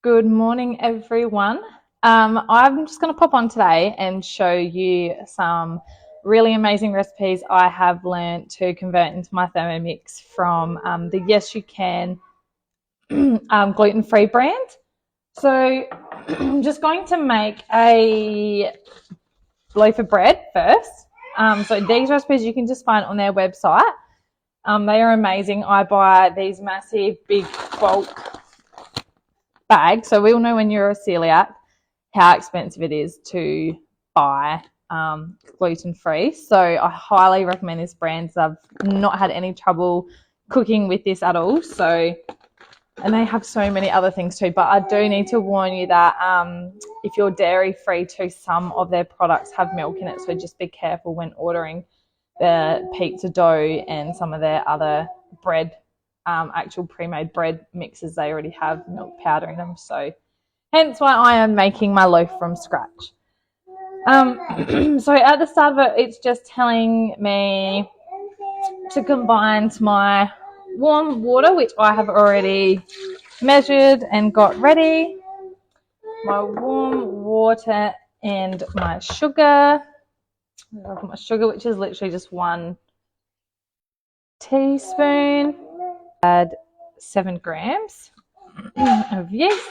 Good morning, everyone. I'm just going to pop on today and show you some really amazing recipes I have learned to convert into my Thermomix from the Yes You Can gluten-free brand. So I'm just going to make a loaf of bread first. So these recipes you can just find on their website. They are amazing. I buy these massive, big bulk bag. So we all know when you're a celiac how expensive it is to buy gluten-free. So I highly recommend this brand. I've not had any trouble cooking with this at all. So, and they have so many other things too. But I do need to warn you that if you're dairy-free too, some of their products have milk in it. So just be careful when ordering the pizza dough and some of their other bread actual pre-made bread mixes. They already have milk powder in them, so hence why I am making my loaf from scratch. So at the start of it, it's just telling me to combine my warm water, which I have already measured and got ready, my warm water and my sugar. I've got my sugar, which is literally just 1 teaspoon. Add 7 grams of yeast.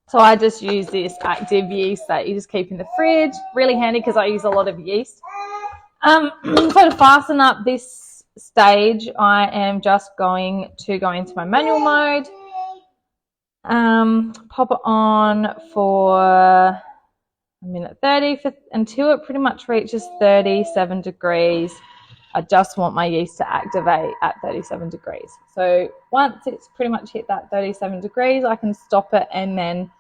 So I just use this active yeast that you just keep in the fridge. Really handy because I use a lot of yeast. So to fasten up this stage, I am just going to go into my manual mode. Pop it on for a minute 30 until it pretty much reaches 37 degrees. I just want my yeast to activate at 37 degrees. So once it's pretty much hit that 37 degrees, I can stop it and then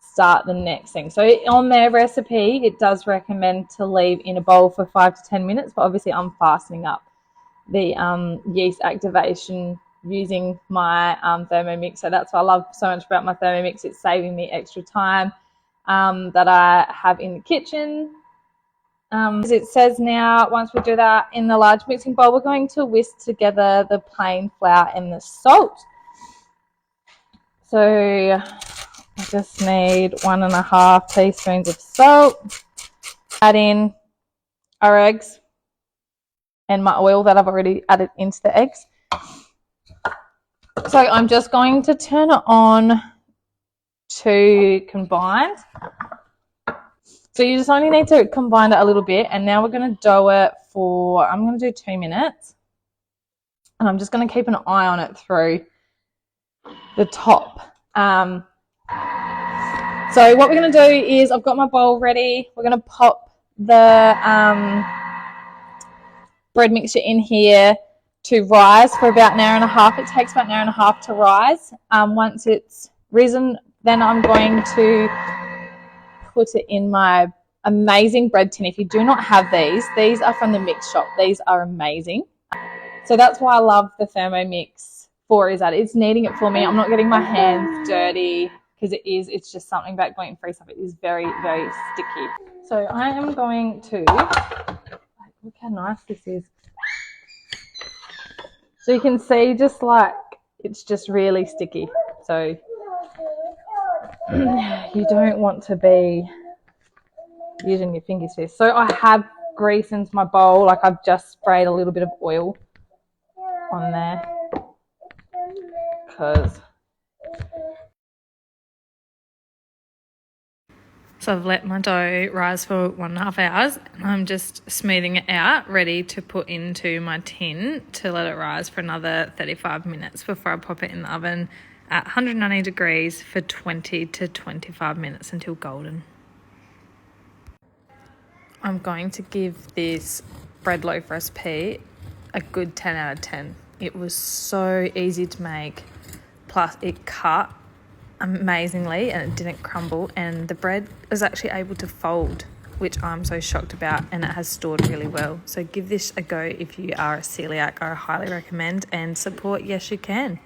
start the next thing. So on their recipe, it does recommend to leave in a bowl for 5 to 10 minutes, but obviously I'm fastening up the yeast activation using my Thermomix. So that's what I love so much about my Thermomix. It's saving me extra time that I have in the kitchen. As it says now, once we do that in the large mixing bowl, we're going to whisk together the plain flour and the salt. So I just need 1.5 teaspoons of salt. Add in our eggs and my oil that I've already added into the eggs. So I'm just going to turn it on to combined. So you just only need to combine it a little bit, and now we're going to dough it for, I'm going to do 2 minutes, and I'm just going to keep an eye on it through the top. So what we're going to do is, I've got my bowl ready. We're going to pop the bread mixture in here to rise for about 1.5 hours. It takes about 1.5 hours to rise. Once it's risen, then I'm going to put it in my amazing bread tin. If you do not have these are from the mix shop. These are amazing. So that's why I love the Thermomix for, is that it's kneading it for me. I'm not getting my hands dirty because it's just something about gluten-free stuff. It is very, very sticky. So I am going to, look how nice this is. So you can see just like, it's just really sticky. So you don't want to be using your fingers here. So I have grease into my bowl. Like I've just sprayed a little bit of oil on there because. So I've let my dough rise for 1.5 hours, and I'm just smoothing it out, ready to put into my tin to let it rise for another 35 minutes before I pop it in the oven at 190 degrees for 20 to 25 minutes until golden. I'm going to give this bread loaf recipe a good 10 out of 10. It was so easy to make, plus it cut amazingly and it didn't crumble, and the bread was actually able to fold, which I'm so shocked about, and it has stored really well. So give this a go if you are a celiac. I highly recommend, and support Yes You Can.